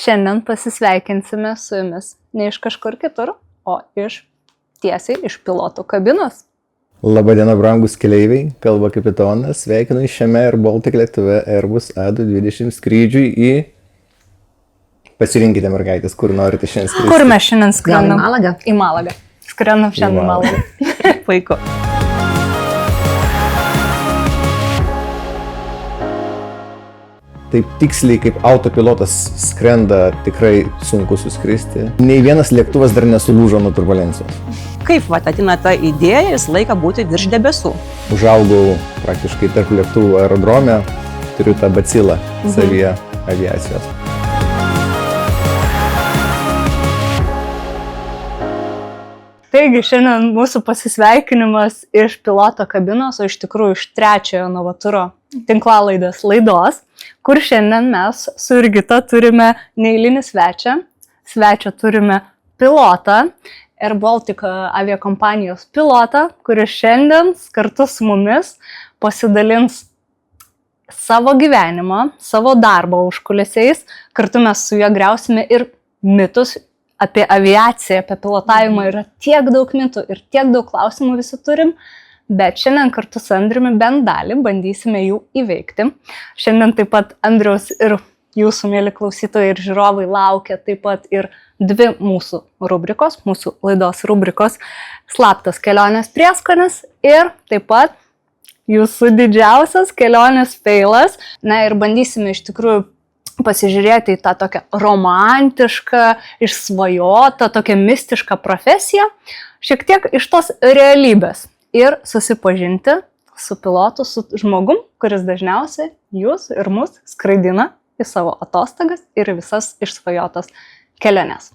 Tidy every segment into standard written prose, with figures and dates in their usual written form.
Šiandien pasisveikinsime su jumis ne iš kažkur kitur, o tiesiai iš piloto kabinos. Labadiena, brangus keleiviai, kalba kapitonas, sveikinu šiame Air Baltic lėktuve Airbus A220 skrydžiui į... Pasirinkite, mergaitės, kur norite šiandien skristi. Kur mes šiandien skrendam? Gal į Malagą? Į Malagą. Skrendam šiandien į Malagą. Puiku. Taip tiksliai, kaip autopilotas skrenda, tikrai sunku suskristi. Nei vienas lėktuvas dar nesulūžo nuo turbulencijos. Kaip ateina ta idėja visą laiką būti virš debesų? Užaugau praktiškai tarp lėktuvų aerodrome, turiu tą bacilą savyje aviacijos. Taigi šiandien mūsų pasisveikinimas iš piloto kabinos, o iš tikrųjų iš trečiojo Novaturo tinklalaidės laidos, kur šiandien mes su Jurgita turime neeilinį svečią. Svečią turime pilotą, Air Baltic aviakompanijos pilotą, kuris šiandien kartu su mumis pasidalins savo gyvenimą, savo darbą užkulisiais. Kartu mes su juo griausime ir mitus apie aviaciją, apie pilotavimą. Yra tiek daug mitų ir tiek daug klausimų visi turim, bet šiandien kartu su Andriumi bent dalį bandysime jų įveikti. Šiandien taip pat Andriaus ir jūsų, mėly klausytojai ir žiūrovai, laukia taip pat ir dvi mūsų rubrikos, mūsų laidos rubrikos Slaptas kelionės prieskonis ir taip pat jūsų didžiausias kelionės feilas. Na ir bandysime iš tikrųjų pasižiūrėti į tą tokią romantišką, išsvajotą, tokią mistišką profesiją, šiek tiek iš tos realybės ir susipažinti su pilotu, su žmogum, kuris dažniausiai jūs ir mus skraidina į savo atostogas ir visas išsvajotas keliones.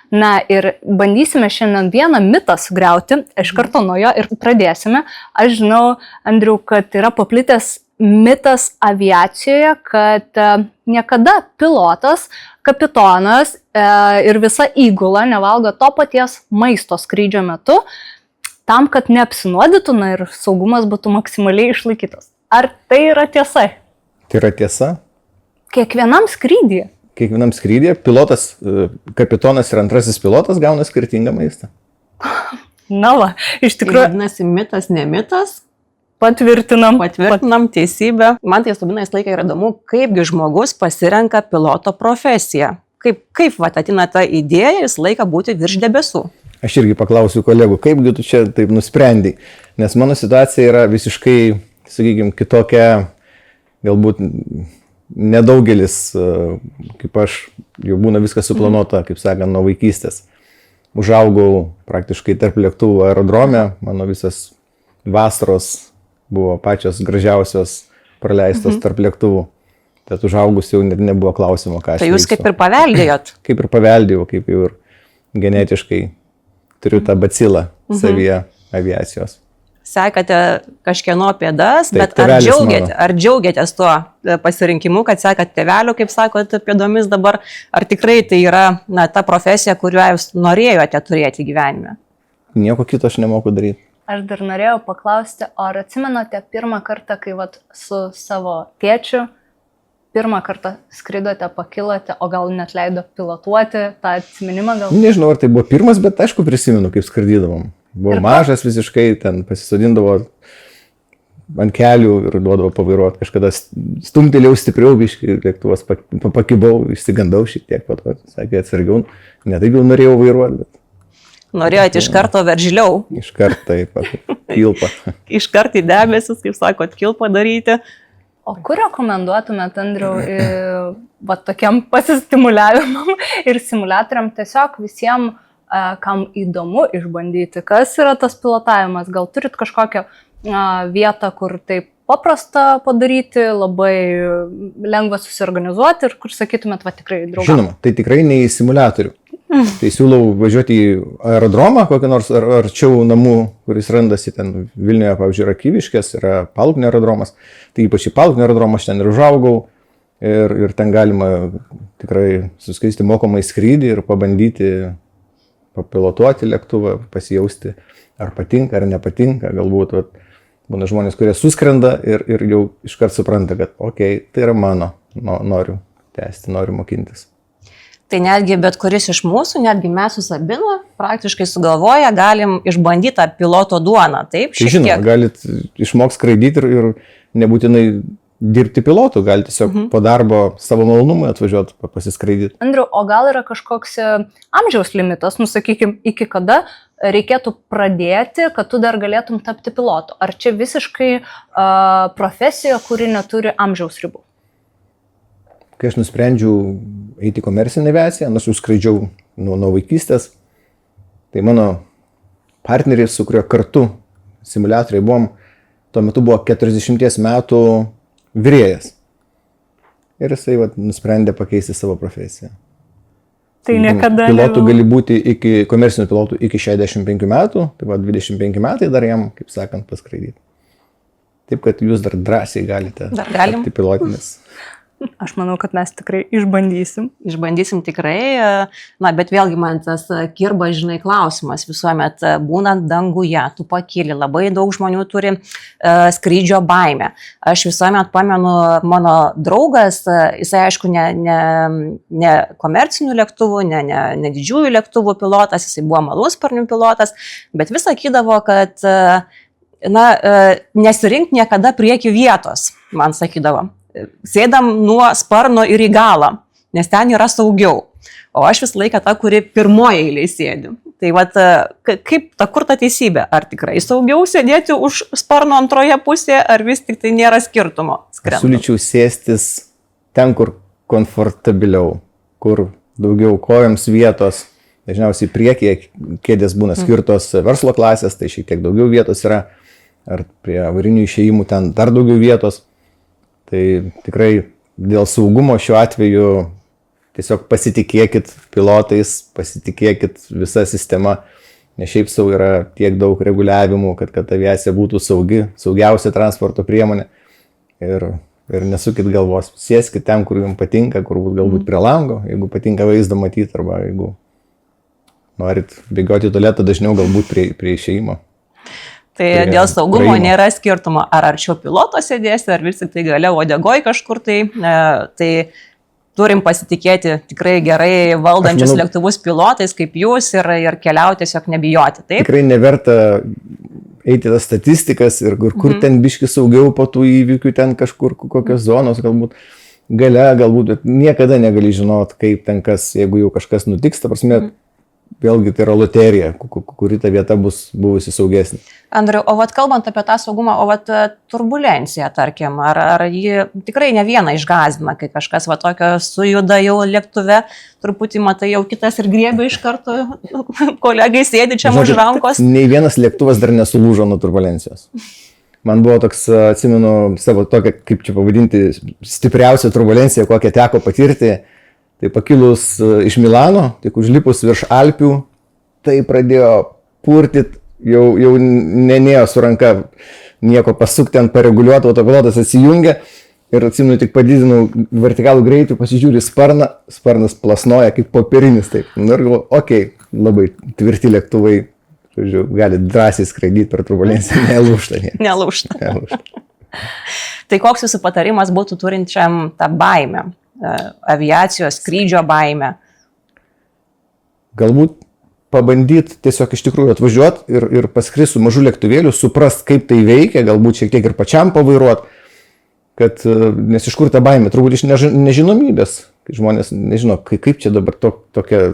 Na ir bandysime šiandien vieną mitą sugriauti, iš karto nuo jo ir pradėsime. Aš žinau, Andriau, kad yra paplitęs mitas aviacijoje, kad niekada pilotas, kapitonas ir visa įgula nevalgo to paties maisto skrydžio metu, tam, kad neapsinuodytų, na ir saugumas būtų maksimaliai išlaikytas. Ar tai yra tiesa? Tai yra tiesa. Kiekvienam skrydyje? Kiekvienam skrydyje pilotas, kapitonas ir antrasis pilotas gauna skirtingą maistą. Na va, iš tikrųjų... Vadinasi, mitas, ne mitas. Patvirtinam Teisybę. Man tai stebina visą laiką yra įdomu, kaipgi žmogus pasirenka piloto profesiją. Kaip ateina ta idėja visą laiką būti virš debesų? Aš irgi paklausiu kolegų, kaipgi tu čia taip nusprendai, nes mano situacija yra visiškai, sakykime, kitokia, galbūt nedaugelis, kaip aš, jau būna viskas suplanuota, kaip sakant, nuo vaikystės. Užaugau praktiškai tarp lėktuvų aerodrome, mano visas vasaros buvo pačios gražiausios praleistos tarp lėktuvų. Tad užaugus jau net nebuvo klausimo, ką aš Tai jūs veiksiu. kaip ir paveldėjot? Kaip ir paveldėjau, kaip jau ir genetiškai turiu tą bacilą savyje aviacijos. Sekate kažkieno pėdas, Taip, bet tėvelis ar džiaugiatės tuo pasirinkimu, kad sekat tėvelių, kaip sakot, pėdomis dabar? Ar tikrai tai yra ta profesija, kuriuo jūs norėjote turėti gyvenime? Nieko kito aš nemoku daryti. Aš dar norėjau paklausti, ar atsimenate pirmą kartą, kai su savo tėčiu pirmą kartą skridote, pakilote, o gal net leido pilotuoti tą atsiminimą? Gal... Nežinau, ar tai buvo pirmas, bet aišku prisimenu, kaip skraidydavom. Buvau mažas visiškai, ten pasisodindavo ant kelių ir duodavo pavairuoti. Kažkada stumtelėjau stipriau, biškai, lėktuvas pakibau, išsigandau šiek tiek, po to sakė atsargiau, ne taip jau norėjau vairuoti, bet... Norėjote iš karto veržliau? Iš karto, taip, kilpą. Iš karto į debesis, kaip sakot, kilpą daryti. O kur rekomenduotumėt, Andriau, tokiam pasistimuliavimam ir simuliatoriam tiesiog visiems, kam įdomu išbandyti, kas yra tas pilotavimas? Gal turit kažkokią vietą, kur taip paprasta padaryti, labai lengva susiorganizuoti ir kur sakytumėt, tikrai draugam? Žinoma, tai tikrai ne į simuliatorių. Tai siūlau važiuoti į aerodromą, kokį nors arčiau namų, kuris randasi ten Vilniuje, pavyzdžiui, yra Kyviškės, yra Paluknio aerodromas. Tai ypač į Paluknio aerodromą aš ten ir užaugau ir ten galima tikrai suskristi mokomai skrydį ir pabandyti papilotuoti lėktuvą, pasijausti, ar patinka, ar nepatinka. Galbūt būna žmonės, kurie suskrenda ir jau iškart supranta, kad okei, tai yra mano, noriu tęsti, noriu mokintis. Tai netgi bet kuris iš mūsų, netgi mes su Sabina, praktiškai sugalvoja, galim išbandyti tą piloto duoną, taip? Tai žinoma, galit išmokti skraidyti ir nebūtinai dirbti pilotu, galite tiesiog po darbo savo malonumui atvažiuoti pasiskraidyti. Andriu, o gal yra kažkoks amžiaus limitas, sakykime, iki kada reikėtų pradėti, kad tu dar galėtum tapti pilotu? Ar čia visiškai profesija, kuri neturi amžiaus ribų? Kai aš nusprendžiau eiti į komercinę aviaciją, aš jau skraidžiau nuo vaikystės, tai mano partneris, su kuriuo kartu simuliatoriai buvom, tuo metu buvo 40 metų virėjas. Ir jisai nusprendė pakeisti savo profesiją. Tai niekada pilotų gali būti komercinių pilotų iki 65 metų, tai 25 metai dar jam, kaip sakant, paskraidyti. Taip, kad jūs dar drąsiai galite tapti pilotinis. Aš manau, kad mes tikrai išbandysim. Išbandysim tikrai, bet vėlgi man tas kirba, žinai, klausimas visuomet, būnant danguje, tu pakyli, labai daug žmonių turi skrydžio baimę. Aš visuomet pamenu, mano draugas, jisai aišku ne komercinių lėktuvų, ne didžiųjų lėktuvų pilotas, jisai buvo malusparnių pilotas, bet vis sakydavo, kad nesirink niekada prieki vietos, man sakydavo. Sėdam nuo sparno ir į galą, nes ten yra saugiau. O aš visą laiką ta, kuri pirmoje eilėje sėdi. Tai kur ta teisybė? Ar tikrai saugiau sėdėti už sparno antroje pusėje, ar vis tik tai nėra skirtumo? Siūlyčiau sėstis ten, kur komfortabiliau, kur daugiau kojoms vietos. Dažniausiai priekyje kėdės būna skirtos verslo klasės, tai šiek tiek daugiau vietos yra. Ar prie avarinių išėjimų ten dar daugiau vietos. Tai tikrai dėl saugumo šiuo atveju tiesiog pasitikėkit pilotais, pasitikėkit visa sistema, nes šiaip sau yra tiek daug reguliavimų, kad aviacija būtų saugiausia transporto priemonė. Ir nesukit galvos, sėskit ten, kur jums patinka, kur galbūt prie lango, jeigu patinka vaizdą matyti, arba jeigu norit bėgioti į tualetą, dažniau galbūt prie išėjimo. Tai dėl saugumo nėra skirtumo, ar arčiau piloto sėdėsi, ar vis tik tai gale uodegoj kažkur tai turim pasitikėti tikrai gerai valdančius lėktuvus pilotais kaip jūs ir keliauti tiesiog nebijoti. Taip? Tikrai neverta eiti tas statistikas ir kur ten biški saugiau po tų įvykių, ten kažkur kokios zonos galbūt gale, bet niekada negali žinot, kaip ten kas, jeigu jau kažkas nutiks, ta prasme, vėlgi tai yra loterija, kuri ta vieta bus buvusi saugesnė. Andriu, o kalbant apie tą saugumą, turbulencija, tarkim, ar ji tikrai ne vieną išgąsdina, kai kažkas tokio sujuda jau lėktuve, truputį matai jau kitas ir griebia iš karto, kolegai sėdi čia už rankos. Nei vienas lėktuvas dar nesulūžo nuo turbulencijos. Man buvo toks, atsimenu, savo tokią, kaip čia pavadinti, stipriausią turbulenciją, kokią teko patirti. Tai pakilus iš Milano, tik užlipus virš Alpių, tai pradėjo purtyti, jau nenėjo su ranka nieko pasukti, ant pareguliuoto, autopilotas atsijungia ir atsimenu, tik padidinau vertikalų greitį, pasižiūrį sparną, sparnas plasnoja kaip popierinis. Taip. Ir galvoju, labai tvirti lėktuvai, gali drąsiai skraidyti per turbulenciją, nelūžta. Nelūžta. Tai koks jūsų patarimas būtų turinčiam tą baimę? Aviacijos, skrydžio baimę. Galbūt pabandyti tiesiog iš tikrųjų atvažiuoti ir paskris su mažu lėktuvėliu, suprast, kaip tai veikia, galbūt šiek tiek ir pačiam pavairuoti, nes iš kur ta baimė, turbūt iš nežinomybės, kai žmonės nežino, kaip čia dabar tokia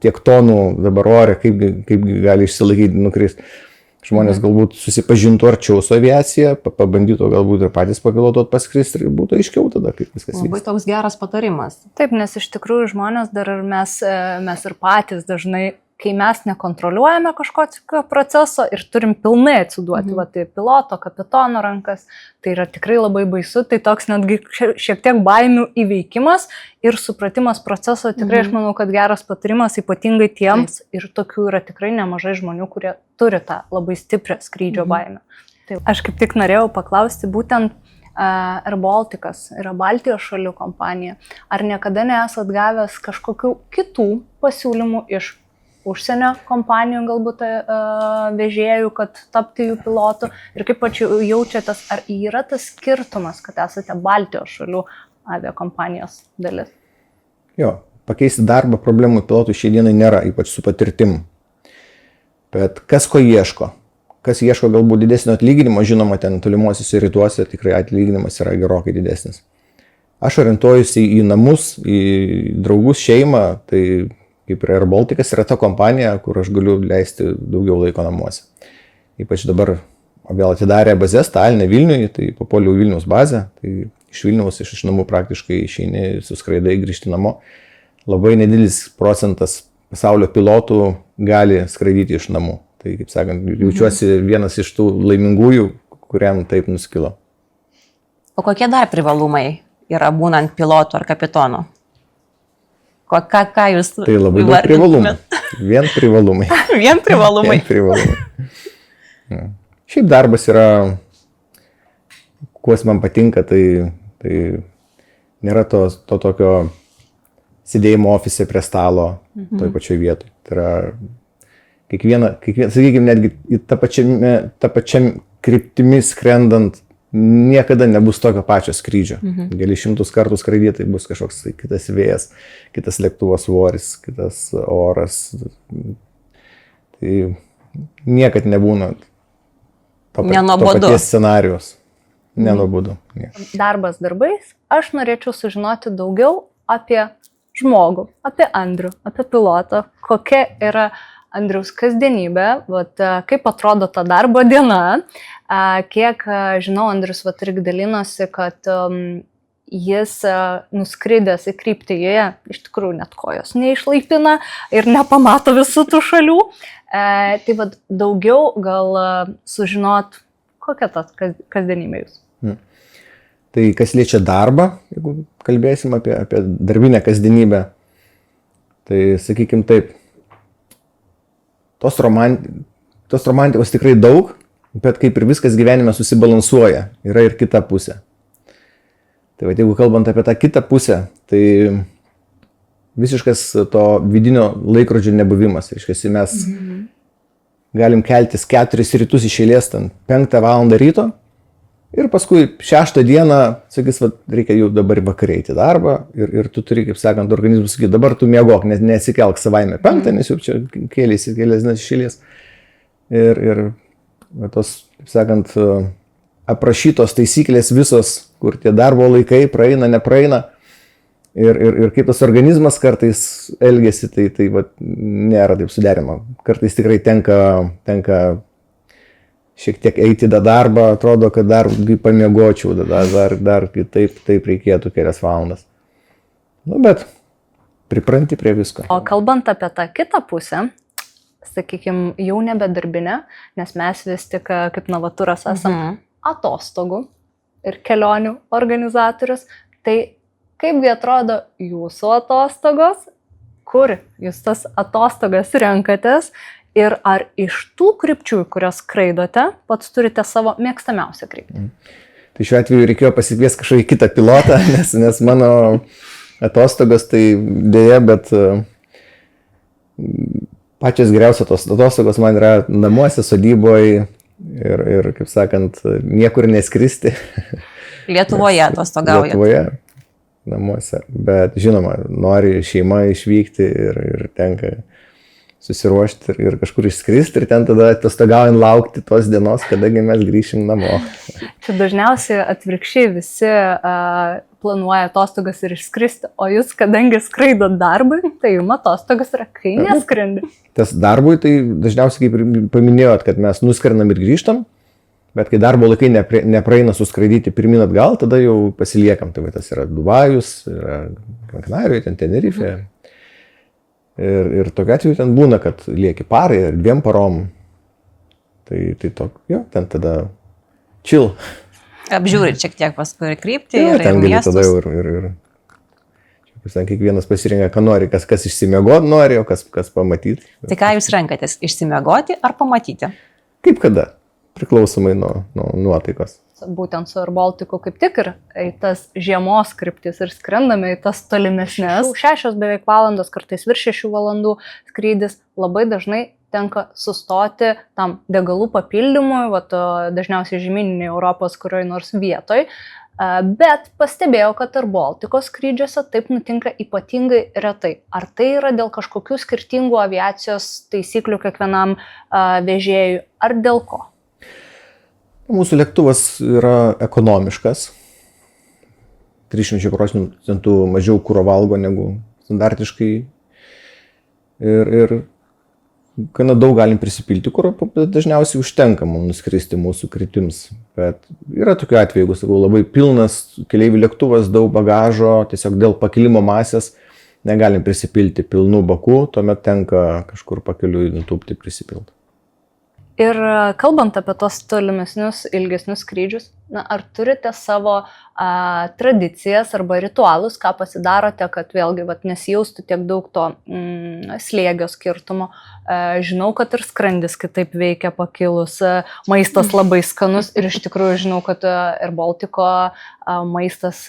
tiek tonų dabar ore, kaip gali išsilaikyti, nukristi. Žmonės galbūt susipažintų arčiau su aviacija, pabandytų galbūt ir patys papilotuot paskristi ir būtų aiškiau tada, kaip viskas vyksta. Labai toks geras patarimas. Taip, nes iš tikrųjų žmonės dar ir mes ir patys dažnai, kai mes nekontroliuojame kažkokio proceso ir turim pilnai atsiduoti, tai piloto, kapitono rankas, tai yra tikrai labai baisu, tai toks netgi šiek tiek baimių įveikimas ir supratimas proceso, tikrai aš manau, kad geras patarimas ypatingai tiems ir tokių yra tikrai nemažai žmonių, kurie turi tą labai stiprią skrydžio baimę. Tai aš kaip tik norėjau paklausti būtent Air Balticas yra Baltijos šalių kompanija. Ar niekada nesat gavęs kažkokių kitų pasiūlymų iš užsienio kompanijų, galbūt vežėjų, kad tapti jų pilotų ir kaip pačiu jaučiatės, ar yra tas skirtumas, kad esate Baltijos šalių aviakompanijos dalis? Jo, pakeisti darbą problemų pilotų šiai dienai nėra, ypač su patirtim. Bet kas ko ieško? Kas ieško galbūt didesnio atlyginimo, žinoma, ten tolimuosiuose rytuose tikrai atlyginimas yra gerokai didesnis. Aš orientuojuosi į namus, į draugus, šeimą, tai kaip ir Air Balticas yra ta kompanija, kur aš galiu leisti daugiau laiko namuose. Ypač dabar vėl atidarė bazės Taline Vilniuje, tai papuoliau Vilniaus bazę, tai iš Vilniaus, iš namų praktiškai išeini, suskraidai, grįžti namo. Labai nedidelis procentas pasaulio pilotų gali skraidyti iš namų. Tai, kaip sakant, jaučiuosi vienas iš tų laimingųjų, kuriam taip nuskilo. O kokie dar privalumai yra būnant pilotu ar kapitonu? Ką jūs... Tai labai daug privalumų. Vien privalumai. Vien privalumai. Vien privalumai. Ja. Šiaip darbas yra, kuo man patinka, tai nėra to tokio sėdėjimo ofise prie stalo toj pačioj vietoj. Tai yra kiekviena, sakykime, netgi tą pačiam kryptimi skrendant niekada nebus tokio pačio skrydžio. Gali 100 kartų skraidyti, tai bus kažkoks kitas vėjas, kitas lėktuvo svoris, kitas oras. Tai niekad nebūna to paties scenarijos. Nenuobodu. Darbas darbais. Aš norėčiau sužinoti daugiau apie žmogų, apie Andrių, apie pilotą, kokia yra Andriaus kasdienybė, kaip atrodo ta darbo diena. Kiek žinau, Andrius irgi dalinosi, kad jis nuskridęs į kryptį, joje iš tikrųjų net kojos neišlaipina ir nepamato visų tų šalių. Tai daugiau gal sužinot, kokia ta kasdienybė jūs. Tai kas liečia darbą, jeigu kalbėsim apie darbinę kasdienybę, tai sakykim taip, tos romantikos tikrai daug, bet kaip ir viskas gyvenime susibalansuoja, yra ir kita pusė. Tai jeigu kalbant apie tą kitą pusę, tai visiškas to vidinio laikrodžio nebuvimas. Reiškia, mes galim keltis 4 rytus iš eilės, 5 valandą ryto ir paskui 6 dieną, sakys, reikia jau dabar vakare eiti į darbą ir tu turi, kaip sakant, organizmus sakyti, dabar tu miegok, nesikelk savaime 5, nes jau čia kėlės dienas iš eilės. Ir tos, kaip sakant, aprašytos taisyklės visos, kur tie darbo laikai praeina, nepraeina. Ir kaip tas organizmas kartais elgesi, tai nėra taip suderima. Kartais tikrai tenka šiek tiek eiti į darbą, atrodo, kad dar pamiegočiau, dar taip reikėtų kelias valandas. Bet pripranti prie visko. O kalbant apie tą kitą pusę, sakykime, jau nebe darbinę, nes mes vis tik kaip Novaturas esam atostogų ir kelionių organizatorius, tai kaipgi atrodo jūsų atostogos, kur jūs tas atostogas renkatės ir ar iš tų krypčių, kurios skraidote, pats turite savo mėgstamiausią kryptį? Tai šiuo atveju reikėjo pasikviesti kažkokį kitą pilotą, nes mano atostogos tai dėja, bet pačios geriausios atostogos man yra namuose, sodyboje ir, kaip sakant, niekur neskristi. Lietuvoje atostogaujate. Lietuvoje, namuose. Bet žinoma, nori šeima išvykti ir tenka susiruošti ir kažkur išskristi ir ten tada atostogaujant laukti tos dienos, kadagi mes grįšim namo. Čia dažniausiai atvirkščiai visi planuoja atostogas ir išskristi, o jūs, kadangi skraidot darbui, tai jums atostogas yra, kai neskrendi. Tas darbui, tai dažniausiai, kaip ir paminėjot, kad mes nuskrendam ir grįžtam, bet kai darbo laikai nepraeina suskraidyti pirmin atgal, tada jau pasiliekam. Tai tas yra Dubajus, yra Gran Canarijoje, ten Tenerife. Ir tokiu atveju ten būna, kad lieki parai ir 2 parom. Tai ten tada chill. Apžiūri šiek tiek paskui kryptį ir ten gali miestus. tada ir kiekvienas pasirinka, ką nori, kas išsimiegot nori, o kas pamatyti. Tai ką jūs renkatės, išsimiegoti ar pamatyti? Kaip kada, priklausomai nuo nuotaikos. Būtent su Air Balticu kaip tik ir į tas žiemos kryptis ir skrendame į tas tolimesnės. 6 beveik valandos, kartais virš 6 valandų skrydis, labai dažnai tenka sustoti tam degalų papildymui, dažniausiai žemyninėje Europos kurioje nors vietoj. Bet pastebėjau, kad Air Baltico skrydžiuose taip nutinka ypatingai retai. Ar tai yra dėl kažkokių skirtingų aviacijos taisyklių kiekvienam vežėjui, ar dėl ko? Mūsų lėktuvas yra ekonomiškas. 300% mažiau kuro valgo negu standartiškai. Ir gana daug galim prisipilti, kur dažniausiai užtenka mums nuskristi mūsų kryptims. Bet yra tokių atvejų, jeigu sakau, labai pilnas keleivių lėktuvas, daug bagažo, tiesiog dėl pakilimo masės negalim prisipilti pilnų bakų, tuomet tenka kažkur pakeliui nutūpti prisipilti. Ir kalbant apie tos tolimesnius, ilgesnius skrydžius, ar turite savo tradicijas arba ritualus, ką pasidarote, kad vėlgi nesijaustų tiek daug to slėgio skirtumo. Žinau, kad ir skrandis kitaip veikia pakilus, maistas labai skanus ir iš tikrųjų žinau, kad Air Baltico maistas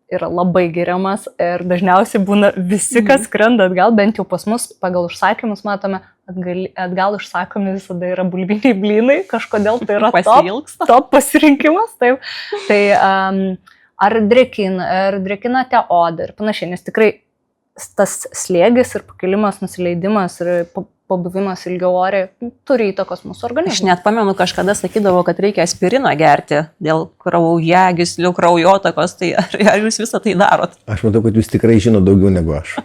yra labai geriamas ir dažniausiai būna visi, kas skrenda atgal, bent jau pas mus pagal užsakymus matome, atgal užsakomi visada yra bulviniai blynai, kažkodėl tai yra top pasirinkimas. Taip. Tai ar drekinate odą ir panašiai, nes tikrai tas slėgis ir pakilimas, nusileidimas ir pabuvimas ilgiau ore turi įtakos mūsų organizmui. Aš net pamenu, kažkada sakydavo, kad reikia aspirino gerti dėl kraujagyslių, kraujotakos, tai ar jūs visą tai darot? Aš matau, kad jūs tikrai žino daugiau negu aš.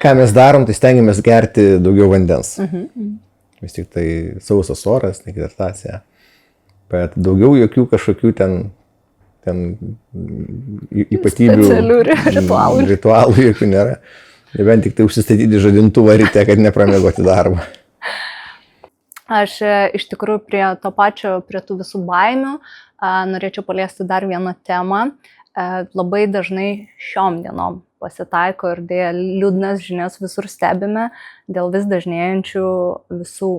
Ką mes darom, tai stengiamės gerti daugiau vandens. Vis tik tai sausas oras, dehidratacija. Bet daugiau jokių kažkokių ten ypatybių ritualų jokių nėra. Bent tik tai užsistatyti žadintuvą ryte, kad nepramegoti darbą. Aš iš tikrųjų prie tų visų baimių norėčiau paliesti dar vieną temą. Labai dažnai šiom dienom pasitaiko ir dėja liūdnas žinias visur stebime dėl vis dažnėjančių visų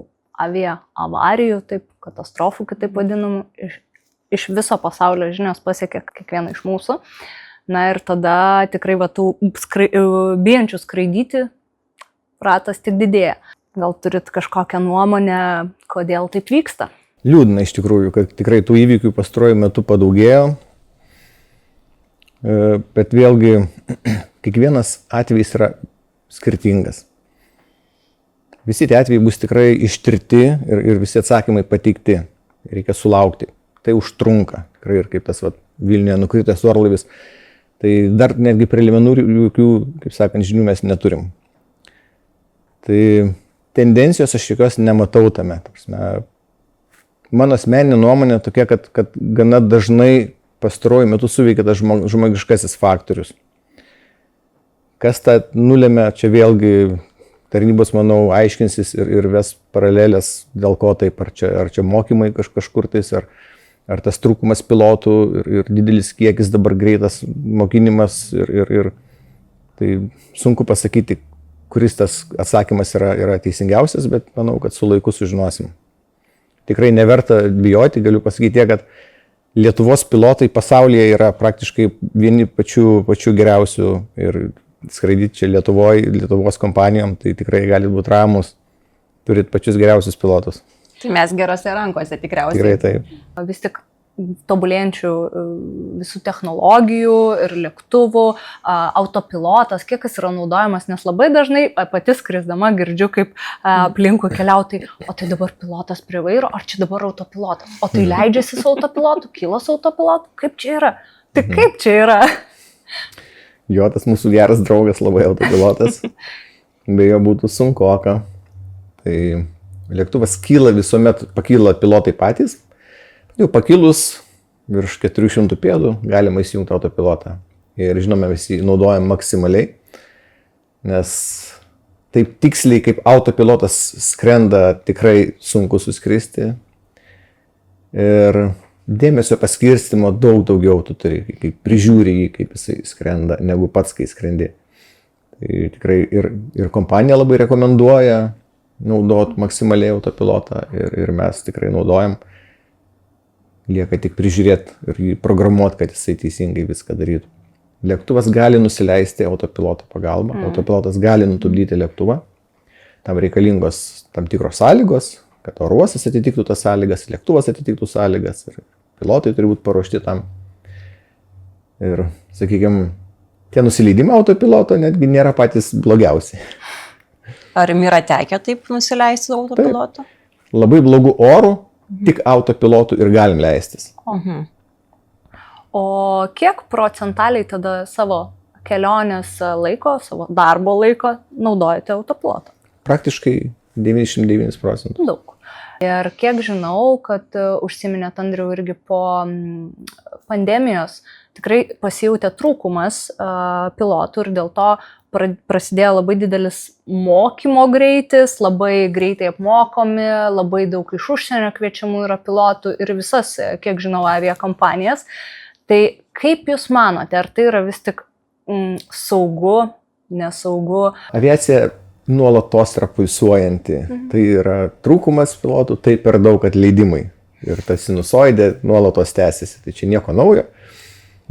aviaavarijų, taip, katastrofų, kitaip vadinamų, iš viso pasaulio žinios pasiekia kiekvieną iš mūsų. Na ir tada tikrai tų bijančių skraidyti ratas tik didėja. Gal turit kažkokią nuomonę, kodėl taip vyksta? Liūdna iš tikrųjų, kad tikrai tų įvykių pastaruoju metu padaugėjo. Bet vėlgi, kiekvienas atvejis yra skirtingas. Visi tie atvejai bus tikrai ištirti ir visi atsakymai pateikti. Reikia sulaukti. Tai užtrunka. Tikrai ir kaip tas Vilniuje nukritęs orlaivis. Tai dar netgi preliminarių jokių, kaip sakant, žinių mes neturim. Tai tendencijos aš jokios nematau tame. Mano asmeninė nuomonė tokia, kad gana dažnai pastaruoju metu suveikia tas žmogiškasis faktorius. Kas tą nulėmė, čia vėlgi tarnybos, manau, aiškinsis ir ves paralelės, dėl ko taip, ar čia mokymai kažkur tais, ar tas trūkumas pilotų ir didelis kiekis dabar greitas mokinimas ir tai sunku pasakyti, kuris tas atsakymas yra teisingiausias, bet manau, kad su laiku sužinosim. Tikrai neverta bijoti, galiu pasakyti tiek, kad Lietuvos pilotai pasaulyje yra praktiškai vieni pačių geriausių ir skraidyti čia Lietuvos kompanijom, tai tikrai gali būti ramus, turit pačius geriausius pilotus. Tai mes gerose rankose tikriausiai. Tikrai taip. Vis tik tobulėjančių visų technologijų ir lėktuvų, autopilotas, kiek jis yra naudojamas, nes labai dažnai pati skrisdama girdžiu, kaip aplinkui keliautojai, o tai dabar pilotas prie vairo, ar čia dabar autopilotas, o tai leidžiasi su autopilotu, kyla su autopilotu, kaip čia yra? Tai kaip čia yra? Jo, tas mūsų geras draugas labai autopilotas, be jo būtų sunkoka. Tai lėktuvas pakyla pilotai patys. Jau pakilus virš 400 pėdų galima įsijungti autopilotą. Ir žinome, visi naudojam maksimaliai, nes taip tiksliai kaip autopilotas skrenda tikrai sunku suskristi. Ir dėmesio paskirstimo daug daugiau tu turi, kaip prižiūri jį, kaip jisai skrenda, negu pats, kai skrendi. Tai tikrai ir kompanija labai rekomenduoja naudoti maksimaliai autopilotą ir mes tikrai naudojam. Lieka tik prižiūrėti ir jį programuoti, kad jisai teisingai viską darytų. Lėktuvas gali nusileisti autopiloto pagalba, autopilotas gali nutupdyti lėktuvą. Tam reikalingos tam tikros sąlygos, kad oro uostas atitiktų tas sąlygas, lėktuvas atitiktų sąlygas ir pilotai turi būti paruošti tam. Ir, sakykime, tie nusileidimai autopiloto netgi nėra patys blogiausi. Ar jums yra tekę taip nusileisti su autopilotu? Labai blogų orų, tik autopilotų ir galim leistis. O kiek procentaliai tada savo kelionės laiko, savo darbo laiko naudojate autopilotą? Praktiškai 99%. Daug. Ir kiek žinau, kad užsiminėt, Andriau, irgi po pandemijos tikrai pasijautė trūkumas pilotų ir dėl to prasidėjo labai didelis mokymo greitis, labai greitai apmokomi, labai daug iš užsienio kviečiamų yra pilotų ir visas, kiek žinau, aviakompanijas. Tai kaip Jūs manote, ar tai yra vis tik saugu, nesaugu? Aviacija nuolatos yra pulsuojanti. Tai yra trūkumas pilotų, tai per daug atleidimai. Ir ta sinusoidė nuolatos tęsiasi. Tai čia nieko naujo.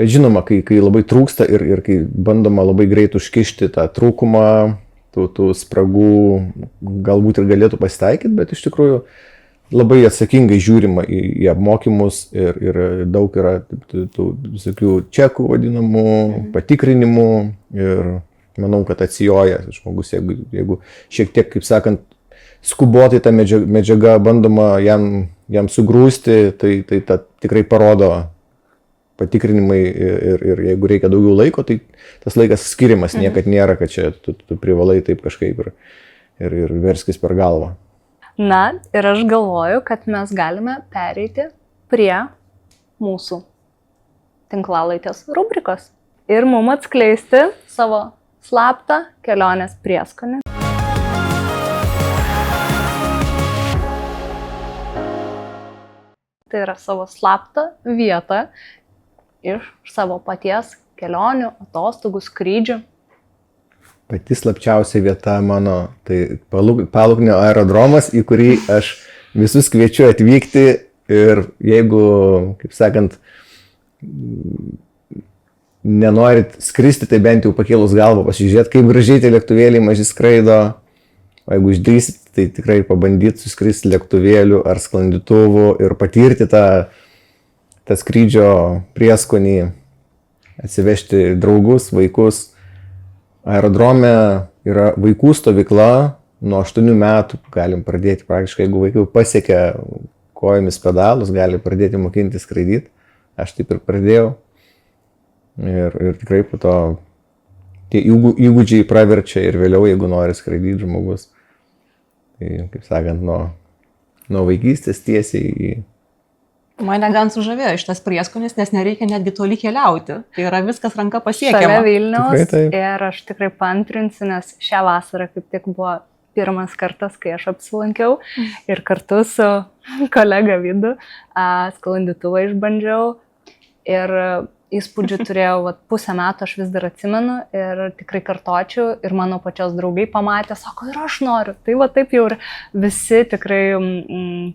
Bet žinoma, kai labai trūksta ir kai bandoma labai greit užkišti tą trūkumą, tų spragų galbūt ir galėtų pasitaikyti, bet iš tikrųjų labai atsakingai žiūrima į apmokymus ir daug yra tų visokių čekų vadinamų, patikrinimų ir manau, kad atsijoja žmogus, jeigu šiek tiek, kaip sakant, skubotai tą medžiagą bandoma jam sugrūsti, tai tikrai parodo patikrinimai ir jeigu reikia daugiau laiko, tai tas laikas skiriamas, niekad nėra, kad čia tu privalai taip kažkaip ir verskis per galvą. Na, ir aš galvoju, kad mes galime pereiti prie mūsų tinklalaidės rubrikos ir mums atskleisti savo slaptą kelionės prieskonį. Tai yra savo slaptą vietą iš savo paties kelionių, atostogų, skrydžių. Pati slapčiausia vieta mano, tai Paluknio aerodromas, į kurį aš visus kviečiu atvykti ir jeigu, kaip sakant, nenorit skristi, tai bent jau pakėlus galvą pasižiūrėti, kaip gražiai tie lėktuvėliai maži skraido. O jeigu išdrįsit, tai tikrai pabandyti suskristi lėktuvėliu ar sklandytuvu ir patirti tą skrydžio prieskonį, atsivežti draugus, vaikus. Aerodrome yra vaikų stovykla, nuo 8 metų galim pradėti praktiškai, jeigu vaikai pasiekia kojomis pedalus, gali pradėti mokinti skraidyti. Aš taip ir pradėjau. Ir tikrai po to tie įgūdžiai praverčia ir vėliau, jeigu nori skraidyti žmogus. Tai, kaip sakant, nuo vaikystės tiesiai į... Mane gan sužavėjo šitas prieskonis, nes nereikia netgi toli keliauti. Tai yra viskas ranka pasiekiama. Šalia Vilniaus ir aš tikrai paantrinsiu, nes šią vasarą kaip tik buvo pirmas kartas, kai aš apsilankiau ir kartu su kolega Vidu sklandytuvą išbandžiau ir įspūdžių turėjau, pusę metų aš vis dar atsimenu ir tikrai kartočiau ir mano pačios draugai pamatė, sako, ir aš noriu. Tai taip jau ir visi tikrai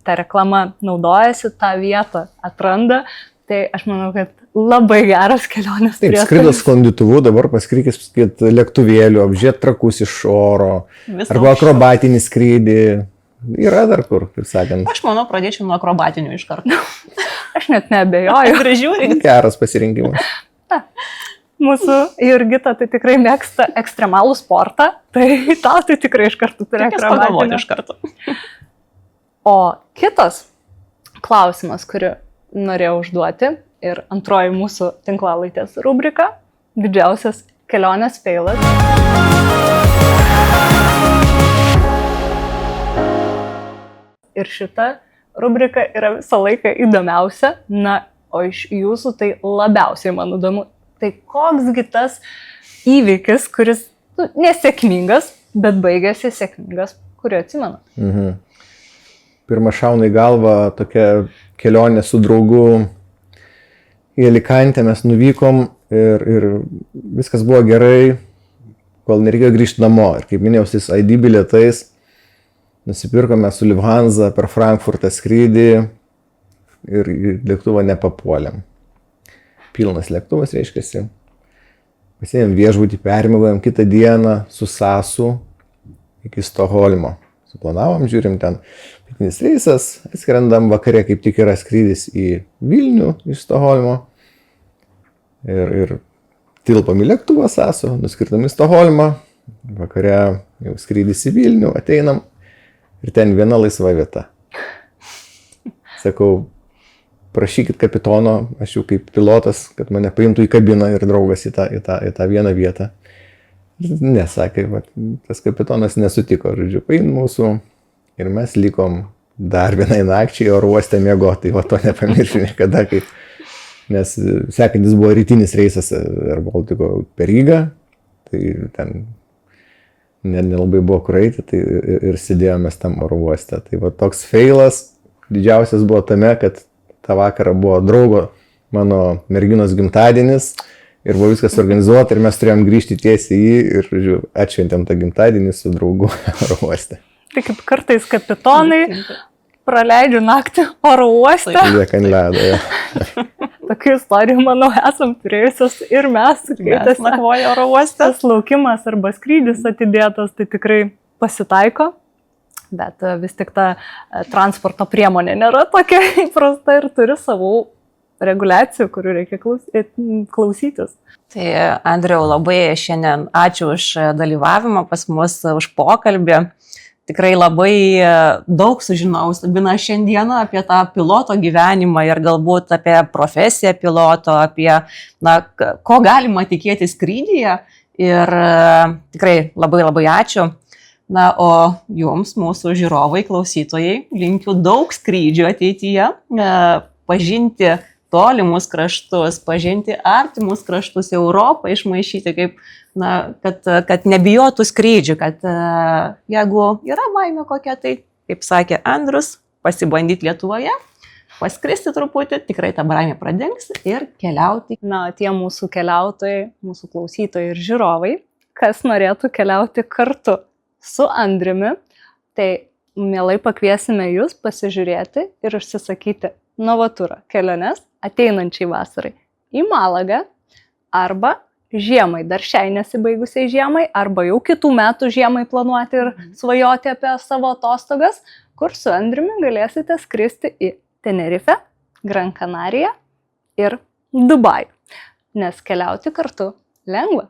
tą reklamą naudojasi, tą vietą atranda. Tai aš manau, kad labai geras kelionės. Taip, skrido sklandytuvu, dabar paskrykis lėktuvėlių, apžiūrėt trakus iš oro, arba akrobatinį skrydį. Yra dar kur, kaip sakant. Aš manau, pradėčiau nuo akrobatinių iš karto. Aš net neabejoju. Gražiūrint. Geras pasirinkimas. Mūsų Jurgita tai tikrai mėgsta ekstremalų sportą, tai tau tai tikrai iš karto turi akrobatinį. Iš karto. O kitas klausimas, kurį norėjau užduoti ir antroji mūsų tinklalaidės rubrika, didžiausias kelionės feilas. Ir šita rubrika yra visą laiką įdomiausia, o iš jūsų tai labiausiai man įdomu. Tai koksgi tas įvykis, kuris nesėkmingas, bet baigėsi sėkmingas, kurį atsimenat? Pirmą šauna į galvą tokia kelionė su draugu į Alicantę, mes nuvykom ir viskas buvo gerai, kol nereikėjo grįžti namo. Ir kaip minėjau, tais ID bilietais nusipirkome su Lufthansa per Frankfurtą skrydį ir lėktuvą nepapuolėm. Pilnas lėktuvas, reiškiasi. Pasėmėm viešbutį, permigojom kitą dieną su Sasu iki Stokholmo. Suplanavom, žiūrim ten pietinis reisas, atskrendam vakare, kaip tik yra skrydis į Vilnių iš Stokholmo. Ir tilpam į lėktuvą Saso, nuskritam į Stokholmą, vakare jau skrydis į Vilnių, ateinam ir ten viena laisva vieta. Sakau, prašykit kapitono, aš jau kaip pilotas, kad mane paimtų į kabiną ir draugas į tą vieną vietą. Nesakė, tas kapitonas nesutiko, žodžiu, paim mūsų ir mes likom dar vienai nakčiai oro uoste miegoti, tai to nepamiršiu niekada, nes sekantis buvo rytinis reisas Air Baltico per Rygą, tai ten nelabai buvo kur eiti, tai ir sėdėjomės tam oro uoste. Tai toks feilas didžiausias buvo tame, kad tą vakarą buvo draugo mano merginos gimtadienis ir buvo viskas organizuota ir mes turėjom grįžti tiesiai į jį ir, žodžiu, atšventėm tą gimtadienį su draugu oro uoste. Tai kaip kartais kapitonai praleidžiu naktį oro uoste. Lieka ant ledo, ja. Tokių istorijų, manau, esam turėjusios ir mes, kai tas nakvoja oro uoste. Tas laukimas arba skrydis atidėtas, tai tikrai pasitaiko, bet vis tik ta transporto priemonė nėra tokia įprasta ir turi savų reguliacijų, kurių reikia klausytis. Tai Andriau, labai šiandien ačiū už dalyvavimą pas mus, už pokalbį. Tikrai labai daug sužinau, Sabina, šiandieną apie tą piloto gyvenimą ir galbūt apie profesiją piloto, apie, ko galima tikėti skrydyje. Ir tikrai labai labai ačiū. O jums, mūsų žiūrovai, klausytojai, linkiu daug skrydžių ateityje, pažinti tolimus kraštus, pažinti artimus kraštus, Europą išmaišyti, kad nebijotų skrydžių, kad jeigu yra baimė kokia, tai, kaip sakė Andrius, pasibandyti Lietuvoje, paskristi truputį, tikrai ta baimė pradings ir keliauti. Tie mūsų keliautojai, mūsų klausytojai ir žiūrovai, kas norėtų keliauti kartu su Andriumi, tai mielai pakviesime jūs pasižiūrėti ir užsisakyti Novatura keliones ateinančiai vasarai į Malagą arba žiemai, dar šiai nesibaigusiai žiemai, arba jau kitų metų žiemai planuoti ir svajoti apie savo atostogas, kur su Andriumi galėsite skristi į Tenerife, Gran Canaria ir Dubajų, nes keliauti kartu lengva.